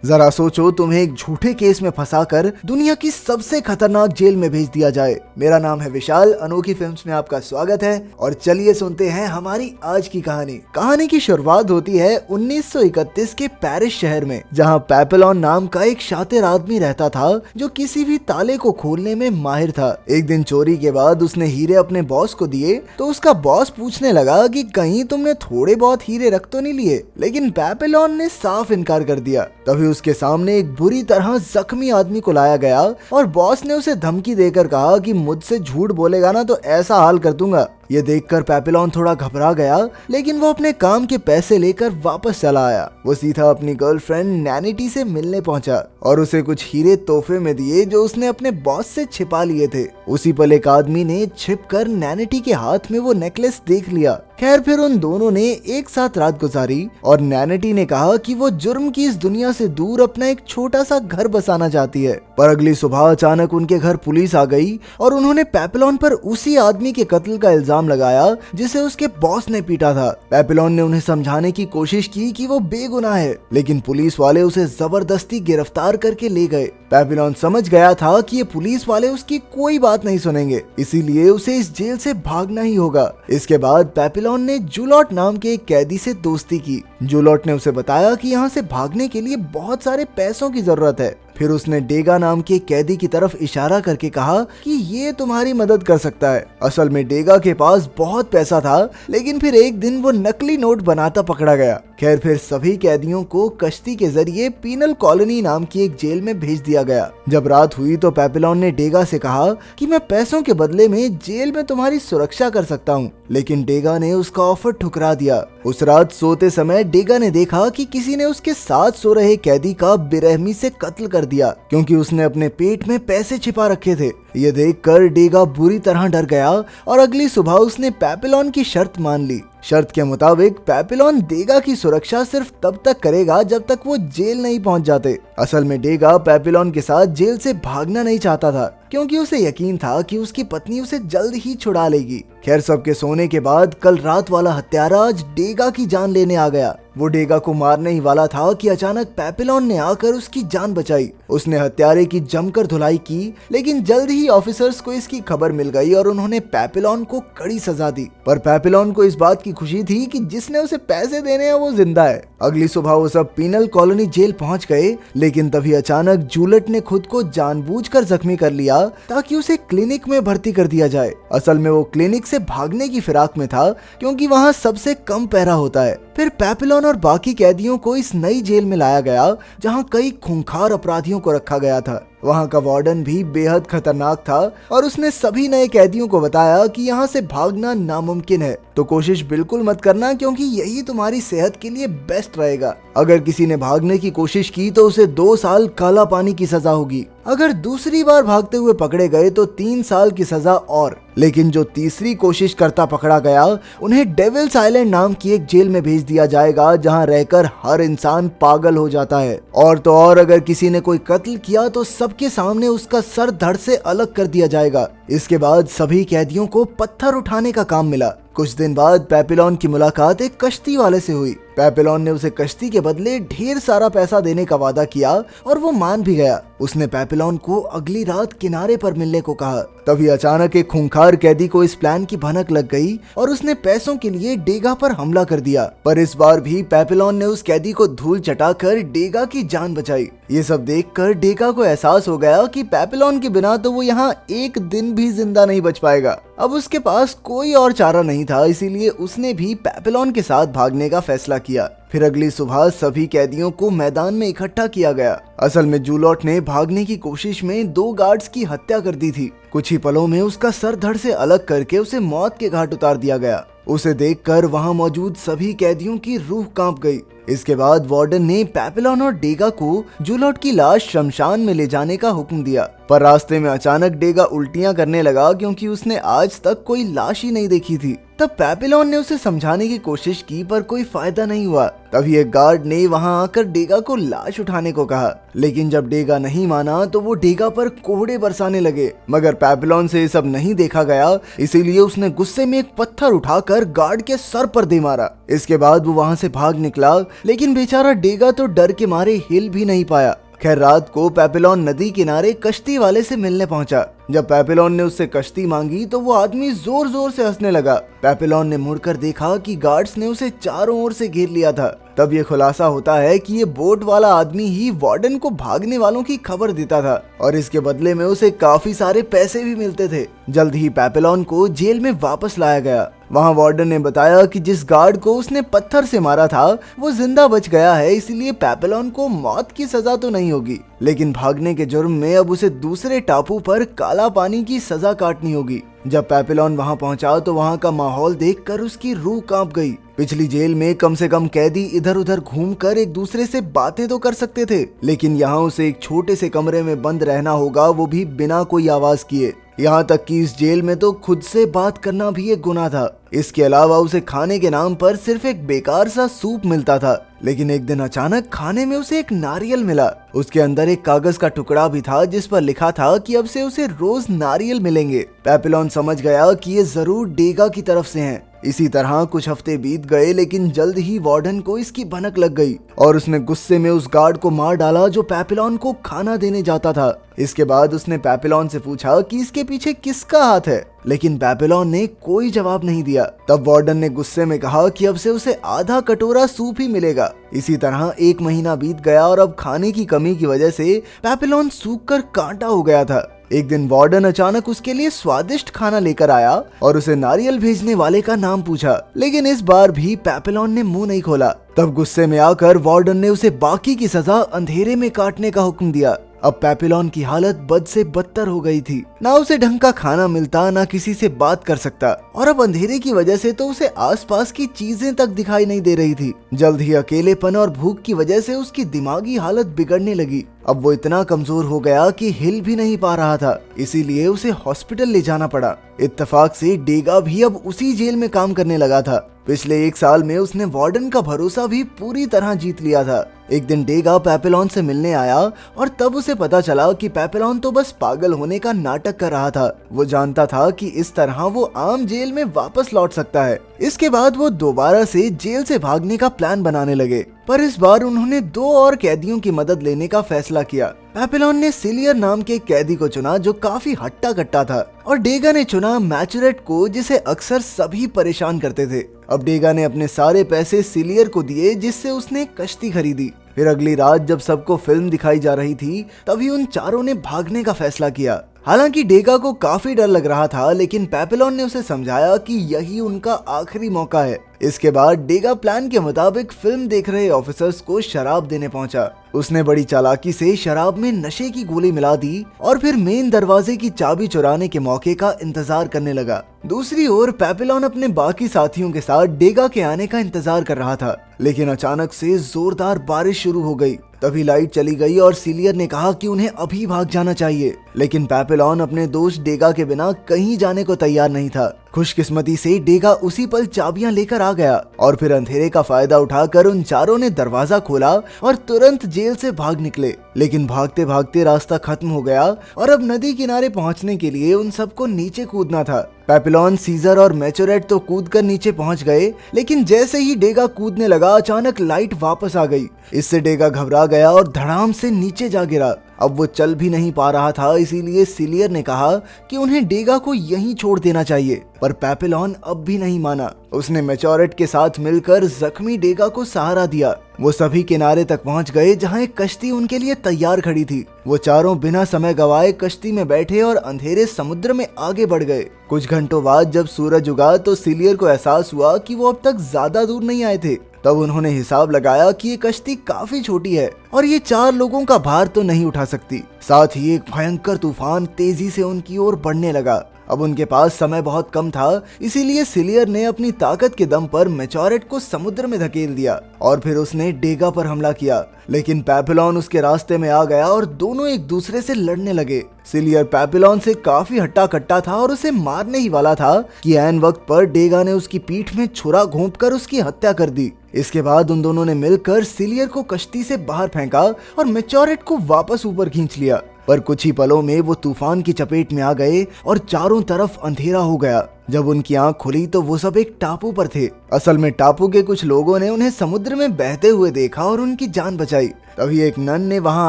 जरा सोचो, तुम्हें एक झूठे केस में फंसाकर दुनिया की सबसे खतरनाक जेल में भेज दिया जाए। मेरा नाम है विशाल, अनोखी फिल्म्स में आपका स्वागत है और चलिए सुनते हैं हमारी आज की कहानी। कहानी की शुरुआत होती है 1931 के पेरिस शहर में, जहां पेपेलॉन नाम का एक शातिर आदमी रहता था जो किसी भी ताले को खोलने में माहिर था। एक दिन चोरी के बाद उसने हीरे अपने बॉस को दिए तो उसका बॉस पूछने लगा कि कहीं तुमने थोड़े बहुत हीरे रख तो नहीं लिए, लेकिन पेपेलॉन ने साफ इनकार कर दिया। तभी उसके सामने एक बुरी तरह जख्मी आदमी को लाया गया और बॉस ने उसे धमकी देकर कहा कि मुझसे झूठ बोलेगा ना तो ऐसा हाल कर दूंगा। ये देखकर पेपेलॉन थोड़ा घबरा गया, लेकिन वो अपने काम के पैसे लेकर वापस चला आया। वो सीधा अपनी गर्लफ्रेंड नैनिटी से मिलने पहुंचा और उसे कुछ हीरे तोहफे में दिए जो उसने अपने बॉस से छिपा लिए थे। उसी पल एक आदमी ने छिपकर नैनिटी के हाथ में वो नेकलेस देख लिया। खैर, फिर उन दोनों ने एक साथ रात गुजारी और नैनिटी ने कहा कि वो जुर्म की इस दुनिया से दूर अपना एक छोटा सा घर बसाना चाहती है। पर अगली सुबह अचानक उनके घर पुलिस आ गई और उन्होंने पेपेलॉन पर उसी आदमी के कत्ल का इल्जाम लगाया जिसे उसके बॉस ने पीटा था। पेपेलॉन ने उन्हें समझाने की कोशिश की कि वो बेगुनाह है, लेकिन पुलिस वाले उसे जबरदस्ती गिरफ्तार करके ले गए। पेपेलॉन समझ गया था कि ये पुलिस वाले उसकी कोई बात नहीं सुनेंगे, इसीलिए उसे इस जेल से भागना ही होगा। इसके बाद पेपेलॉन ने जुलॉट नाम के एक कैदी से दोस्ती की। जुलॉट ने उसे बताया कि यहाँ से भागने के लिए बहुत सारे पैसों की जरूरत है। फिर उसने डेगा नाम के कैदी की तरफ इशारा करके कहा कि ये तुम्हारी मदद कर सकता है। असल में डेगा के पास बहुत पैसा था, लेकिन फिर एक दिन वो नकली नोट बनाता पकड़ा गया। खैर, फिर सभी कैदियों को कश्ती के जरिए पीनल कॉलोनी नाम की एक जेल में भेज दिया गया। जब रात हुई तो पेपेलॉन ने डेगा से कहा कि मैं पैसों के बदले में जेल में तुम्हारी सुरक्षा कर सकता हूँ, लेकिन डेगा ने उसका ऑफर ठुकरा दिया। उस रात सोते समय डेगा ने देखा कि किसी ने उसके साथ सो रहे कैदी का बेरहमी से कत्ल कर दिया, क्योंकि उसने अपने पेट में पैसे छिपा रखे थे। ये देखकर डेगा बुरी तरह डर गया और अगली सुबह उसने पेपेलॉन की शर्त मान ली। शर्त के मुताबिक पेपेलॉन डेगा की सुरक्षा सिर्फ तब तक करेगा जब तक वो जेल नहीं पहुंच जाते। असल में डेगा पेपेलॉन के साथ जेल से भागना नहीं चाहता था, क्योंकि उसे यकीन था कि उसकी पत्नी उसे जल्द ही छुड़ा लेगी। खैर, सबके सोने के बाद कल रात वाला हत्यारा आज डेगा की जान लेने आ गया। वो डेगा को मारने ही वाला था कि अचानक पेपेलॉन ने आकर उसकी जान बचाई। उसने हत्यारे की जमकर धुलाई की, लेकिन जल्द ही ऑफिसर्स को इसकी खबर मिल गई और उन्होंने पेपेलॉन को कड़ी सजा दी। पर पेपेलॉन को इस बात की खुशी थी कि जिसने उसे पैसे देने हैं वो जिंदा है। अगली सुबह वो सब पीनल कॉलोनी जेल पहुंच गए, लेकिन तभी अचानक जूलियट ने खुद को जानबूझकर जख्मी कर लिया ताकि उसे क्लिनिक में भर्ती कर दिया जाए। असल में वो क्लिनिक से भागने की फिराक में था, क्योंकि वहाँ सबसे कम पहरा होता है। फिर पेपेलॉन और बाकी कैदियों को इस नई जेल में लाया गया, जहाँ कई खूंखार अपराधियों को रखा गया था। वहाँ का वार्डन भी बेहद खतरनाक था और उसने सभी नए कैदियों को बताया कि यहाँ से भागना नामुमकिन है, तो कोशिश बिल्कुल मत करना, क्योंकि यही तुम्हारी सेहत के लिए बेस्ट रहेगा। अगर किसी ने भागने की कोशिश की तो उसे 2 साल काला पानी की सजा होगी। अगर दूसरी बार भागते हुए पकड़े गए तो 3 साल की सजा और। लेकिन जो तीसरी कोशिश करता पकड़ा गया, उन्हें डेविल्स आइलैंड नाम की एक जेल में भेज दिया जाएगा, जहां रहकर हर इंसान पागल हो जाता है। और तो और, अगर किसी ने कोई कत्ल किया तो सबके सामने उसका सर धड़ से अलग कर दिया जाएगा। इसके बाद सभी कैदियों को पत्थर उठाने का काम मिला। कुछ दिन बाद पेपेलॉन की मुलाकात एक कश्ती वाले से हुई। पेपेलॉन ने उसे कश्ती के बदले ढेर सारा पैसा देने का वादा किया और वो मान भी गया। उसने पेपेलॉन को अगली रात किनारे पर मिलने को कहा। तभी अचानक एक खूंखार कैदी को इस प्लान की भनक लग गई और उसने पैसों के लिए डेगा पर हमला कर दिया। पर इस बार भी पेपेलॉन ने उस कैदी को धूल चटाकर डेगा की जान बचाई। ये सब देखकर डेगा को एहसास हो गया कि पेपेलॉन के बिना तो वो यहाँ एक दिन भी जिंदा नहीं बच पाएगा। अब उसके पास कोई और चारा नहीं था, इसीलिए उसने भी पेपेलॉन के साथ भागने का फैसला किया। फिर अगली सुबह सभी कैदियों को मैदान में इकट्ठा किया गया। असल में जूलॉट ने भागने की कोशिश में 2 गार्ड्स की हत्या कर दी थी। कुछ ही पलों में उसका सर धड़ से अलग करके उसे मौत के घाट उतार दिया गया। उसे देखकर वहां मौजूद सभी कैदियों की रूह कांप गई। इसके बाद वार्डन ने पेपेलॉन और डेगा को जूलॉट की लाश शमशान में ले जाने का हुक्म दिया। पर रास्ते में अचानक डेगा उल्टियां करने लगा, क्योंकि उसने आज तक कोई लाश ही नहीं देखी थी। तब पेपेलॉन ने उसे समझाने की कोशिश की, पर कोई फायदा नहीं हुआ। तभी एक गार्ड ने वहां आकर डेगा को लाश उठाने को कहा, लेकिन जब डेगा नहीं माना तो वो डेगा पर कोहड़े बरसाने लगे। मगर पेपेलॉन से ये सब नहीं देखा गया, इसीलिए उसने गुस्से में एक पत्थर उठाकर गार्ड के सर पर दे मारा। इसके बाद वो वहां से भाग निकला, लेकिन बेचारा डेगा तो डर के मारे हिल भी नहीं पाया। खैर रात को पेपिलोन नदी किनारे कश्ती वाले से मिलने पहुंचा। जब पेपिलोन ने उससे कश्ती मांगी तो वो आदमी जोर जोर से हंसने लगा। पेपिलोन ने मुड़कर देखा कि गार्ड्स ने उसे चारों ओर से घेर लिया था। तब ये खुलासा होता है कि ये बोट वाला आदमी ही वार्डन को भागने वालों की खबर देता था और इसके बदले में उसे काफी सारे पैसे भी मिलते थे। जल्द ही पेपिलोन को जेल में वापस लाया गया। वहाँ वार्डन ने बताया कि जिस गार्ड को उसने पत्थर से मारा था वो जिंदा बच गया है, इसलिए पेपिलोन को मौत की सजा तो नहीं होगी, लेकिन भागने के जुर्म में अब उसे दूसरे टापू पर काला पानी की सजा काटनी होगी। जब पेपिलोन वहां पहुंचा तो वहां का माहौल देखकर उसकी रूह कांप गई। पिछली जेल में कम से कम कैदी इधर उधर घूमकर एक दूसरे से बातें तो कर सकते थे, लेकिन यहाँ उसे एक छोटे से कमरे में बंद रहना होगा, वो भी बिना कोई आवाज किए। यहाँ तक कि इस जेल में तो खुद से बात करना भी एक गुनाह था। इसके अलावा उसे खाने के नाम पर सिर्फ एक बेकार सा सूप मिलता था। लेकिन एक दिन अचानक खाने में उसे एक नारियल मिला। उसके अंदर एक कागज का टुकड़ा भी था जिस पर लिखा था कि अब से उसे रोज नारियल मिलेंगे। पेपिलोन समझ गया कि ये जरूर डेगा की तरफ से हैं। इसी तरह कुछ हफ्ते बीत गए, लेकिन जल्द ही वार्डन को इसकी भनक लग गई और उसने गुस्से में उस गार्ड को मार डाला जो पेपिलोन को खाना देने जाता था। इसके बाद उसने पेपिलोन से पूछा कि इसके पीछे किसका हाथ है, लेकिन पेपिलोन ने कोई जवाब नहीं दिया। तब वार्डन ने गुस्से में कहा कि अब से उसे आधा कटोरा सूप ही मिलेगा। इसी तरह 1 महीना बीत गया और अब खाने की कमी की वजह से पेपिलोन सूख कर कांटा हो गया था। एक दिन वार्डन अचानक उसके लिए स्वादिष्ट खाना लेकर आया और उसे नारियल भेजने वाले का नाम पूछा, लेकिन इस बार भी पेपिलोन ने मुंह नहीं खोला। तब गुस्से में आकर वार्डन ने उसे बाकी की सजा अंधेरे में काटने का हुक्म दिया। अब पेपिलोन की हालत बद से बदतर हो गई थी। ना उसे ढंग का खाना मिलता, ना किसी से बात कर सकता, और अब अंधेरे की वजह से तो उसे आसपास की चीजें तक दिखाई नहीं दे रही थी। जल्द ही अकेलेपन और भूख की वजह से उसकी दिमागी हालत बिगड़ने लगी। अब वो इतना कमजोर हो गया कि हिल भी नहीं पा रहा था, इसीलिए उसे हॉस्पिटल ले जाना पड़ा। इत्तेफाक से डेगा भी अब उसी जेल में काम करने लगा था। पिछले 1 साल में उसने वार्डन का भरोसा भी पूरी तरह जीत लिया था। एक दिन डेगा पेपिलोन से मिलने आया और तब उसे पता चला कि पेपिलोन तो बस पागल होने का नाटक कर रहा था। वो जानता था कि इस तरह वो आम जेल में वापस लौट सकता है। इसके बाद वो दोबारा से जेल से भागने का प्लान बनाने लगे, पर इस बार उन्होंने 2 और कैदियों की मदद लेने का फैसला किया। पेपिलोन ने सिलियर नाम के कैदी को चुना जो काफी हट्टा कट्टा था, और डेगा ने चुना मैचुरेट को जिसे अक्सर सभी परेशान करते थे। अब डेगा ने अपने सारे पैसे सिलियर को दिए जिससे उसने कश्ती खरीदी। फिर अगली रात जब सबको फिल्म दिखाई जा रही थी तभी उन चारों ने भागने का फैसला किया। हालांकि डेगा को काफी डर लग रहा था, लेकिन पेपिलोन ने उसे समझाया कि यही उनका आखिरी मौका है। इसके बाद डेगा प्लान के मुताबिक फिल्म देख रहे ऑफिसर्स को शराब देने पहुंचा। उसने बड़ी चालाकी से शराब में नशे की गोली मिला दी और फिर मेन दरवाजे की चाबी चुराने के मौके का इंतजार करने लगा। दूसरी ओर पेपिलोन अपने बाकी साथियों के साथ डेगा के आने का इंतजार कर रहा था, लेकिन अचानक से जोरदार बारिश शुरू हो गई। तभी लाइट चली गई और सिलियर ने कहा कि उन्हें अभी भाग जाना चाहिए, लेकिन पेपिलोन अपने दोस्त डेगा के बिना कहीं जाने को तैयार नहीं था। खुशकिस्मती से डेगा उसी पल चाबियां लेकर आ गया और फिर अंधेरे का फायदा उठाकर उन चारों ने दरवाजा खोला और तुरंत जेल से भाग निकले। लेकिन भागते भागते रास्ता खत्म हो गया और अब नदी किनारे पहुंचने के लिए उन सबको नीचे कूदना था। पेपिलोन, सीजर और मैचुरेट तो कूदकर नीचे पहुंच गए, लेकिन जैसे ही डेगा कूदने लगा अचानक लाइट वापस आ गई। इससे डेगा घबरा गया और धड़ाम से नीचे जा गिरा। अब वो चल भी नहीं पा रहा था, इसीलिए सिलियर ने कहा कि उन्हें डेगा को यहीं छोड़ देना चाहिए, पर पेपिलोन अब भी नहीं माना। उसने मैचुरेट के साथ मिलकर जख्मी डेगा को सहारा दिया। वो सभी किनारे तक पहुंच गए जहां एक कश्ती उनके लिए तैयार खड़ी थी। वो चारों बिना समय गवाए कश्ती में बैठे और अंधेरे समुद्र में आगे बढ़ गए। कुछ घंटों बाद जब सूरज उगा तो सिलियर को एहसास हुआ कि वो अब तक ज्यादा दूर नहीं आए थे। तब उन्होंने हिसाब लगाया कि ये कश्ती काफी छोटी है और ये 4 लोगों का भार तो नहीं उठा सकती। साथ ही एक भयंकर तूफान तेजी से उनकी ओर बढ़ने लगा। अब उनके पास समय बहुत कम था, इसीलिए सिलियर ने अपनी ताकत के दम पर मैचुरेट को समुद्र में धकेल दिया और फिर उसने डेगा पर हमला किया। लेकिन पेपिलोन उसके रास्ते में आ गया और दोनों एक दूसरे से लड़ने लगे। सिलियर पेपिलोन से काफी हट्टा कट्टा था और उसे मारने ही वाला था कि ऐन वक्त पर डेगा ने उसकी पीठ में छुरा घोंपकर उसकी हत्या कर दी। इसके बाद उन दोनों ने मिलकर सिलियर को कश्ती से बाहर फेंका और मैचुरेट को वापस ऊपर खींच लिया। पर कुछ ही पलों में वो तूफान की चपेट में आ गए और चारों तरफ अंधेरा हो गया। जब उनकी आंख खुली तो वो सब एक टापू पर थे। असल में टापू के कुछ लोगों ने उन्हें समुद्र में बहते हुए देखा और उनकी जान बचाई। तभी एक नन ने वहां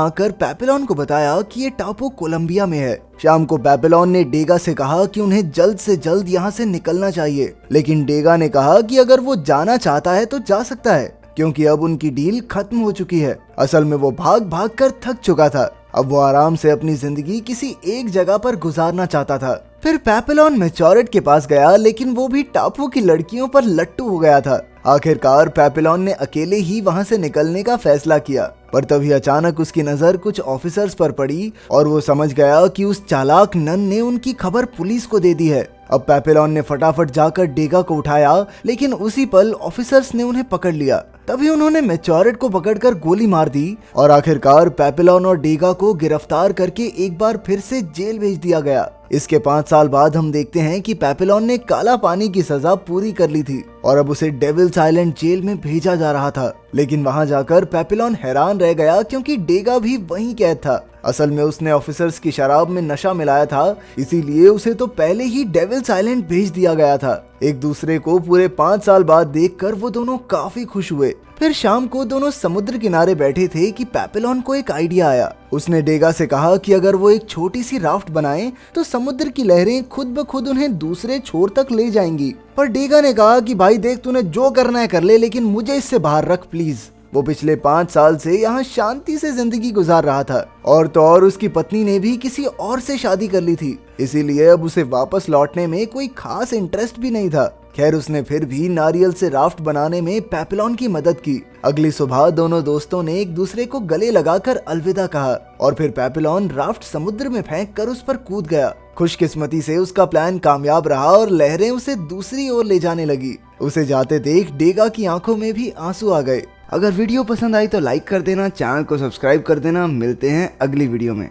आकर पेपिलोन को बताया कि ये टापू कोलंबिया में है। शाम को पेपिलोन ने डेगा से कहा कि उन्हें जल्द से जल्द यहाँ से निकलना चाहिए, लेकिन डेगा ने कहा कि अगर वो जाना चाहता है तो जा सकता है, क्योंकि अब उनकी डील खत्म हो चुकी है। असल में वो भाग भाग कर थक चुका था। अब वो आराम से अपनी जिंदगी किसी एक जगह पर गुजारना चाहता था। फिर पेपिलोन मैच्योरेट के पास गया, लेकिन वो भी टापू की लड़कियों पर लट्टू हो गया था। आखिरकार पेपिलोन ने अकेले ही वहां से निकलने का फैसला किया, पर तभी अचानक उसकी नजर कुछ ऑफिसर्स पर पड़ी और वो समझ गया कि उस चालाक नन ने उनकी खबर पुलिस को दे दी है। अब पेपिलोन ने फटाफट जाकर डेगा को उठाया, लेकिन उसी पल ऑफिसर्स ने उन्हें पकड़ लिया। तभी उन्होंने मैच्योरेट को पकड़कर गोली मार दी और आखिरकार पेपिलोन और डेगा को गिरफ्तार करके एक बार फिर से जेल भेज दिया गया। इसके 5 साल बाद हम देखते हैं कि पेपिलोन ने काला पानी की सजा पूरी कर ली थी और अब उसे डेविल्स आइलैंड जेल में भेजा जा रहा था। लेकिन वहां जाकर पेपिलोन हैरान रह गया, क्योंकि डेगा भी वहीं कैद था। असल में उसने ऑफिसर्स की शराब में नशा मिलाया था, इसीलिए उसे तो पहले ही डेविल्स आइलैंड भेज दिया गया था। एक दूसरे को पूरे 5 साल बाद देखकर वो दोनों काफी खुश हुए। फिर शाम को दोनों समुद्र किनारे बैठे थे कि पेपिलोन को एक आइडिया आया। उसने डेगा से कहा कि अगर वो एक छोटी सी राफ्ट बनाए तो समुद्र की लहरें खुद ब खुद उन्हें दूसरे छोर तक ले जाएंगी। पर डेगा ने कहा कि भाई देख, तूने जो करना है कर ले, लेकिन मुझे इससे बाहर रख प्लीज। वो पिछले 5 साल से यहाँ शांति से जिंदगी गुजार रहा था और तो और उसकी पत्नी ने भी किसी और से शादी कर ली थी, इसीलिए अब उसे वापस लौटने में कोई खास इंटरेस्ट भी नहीं था। खैर, उसने फिर भी नारियल से राफ्ट बनाने में पेपिलोन की मदद की। अगली सुबह दोनों दोस्तों ने एक दूसरे को गले लगाकर अलविदा कहा और फिर पेपिलोन राफ्ट समुद्र में फेंक कर उस पर कूद गया। खुशकिस्मती से उसका प्लान कामयाब रहा और लहरें उसे दूसरी ओर ले जाने लगी। उसे जाते देख डेगा की आंखों में भी आंसू आ गए। अगर वीडियो पसंद आई तो लाइक कर देना, चैनल को सब्सक्राइब कर देना। मिलते हैं अगली वीडियो में।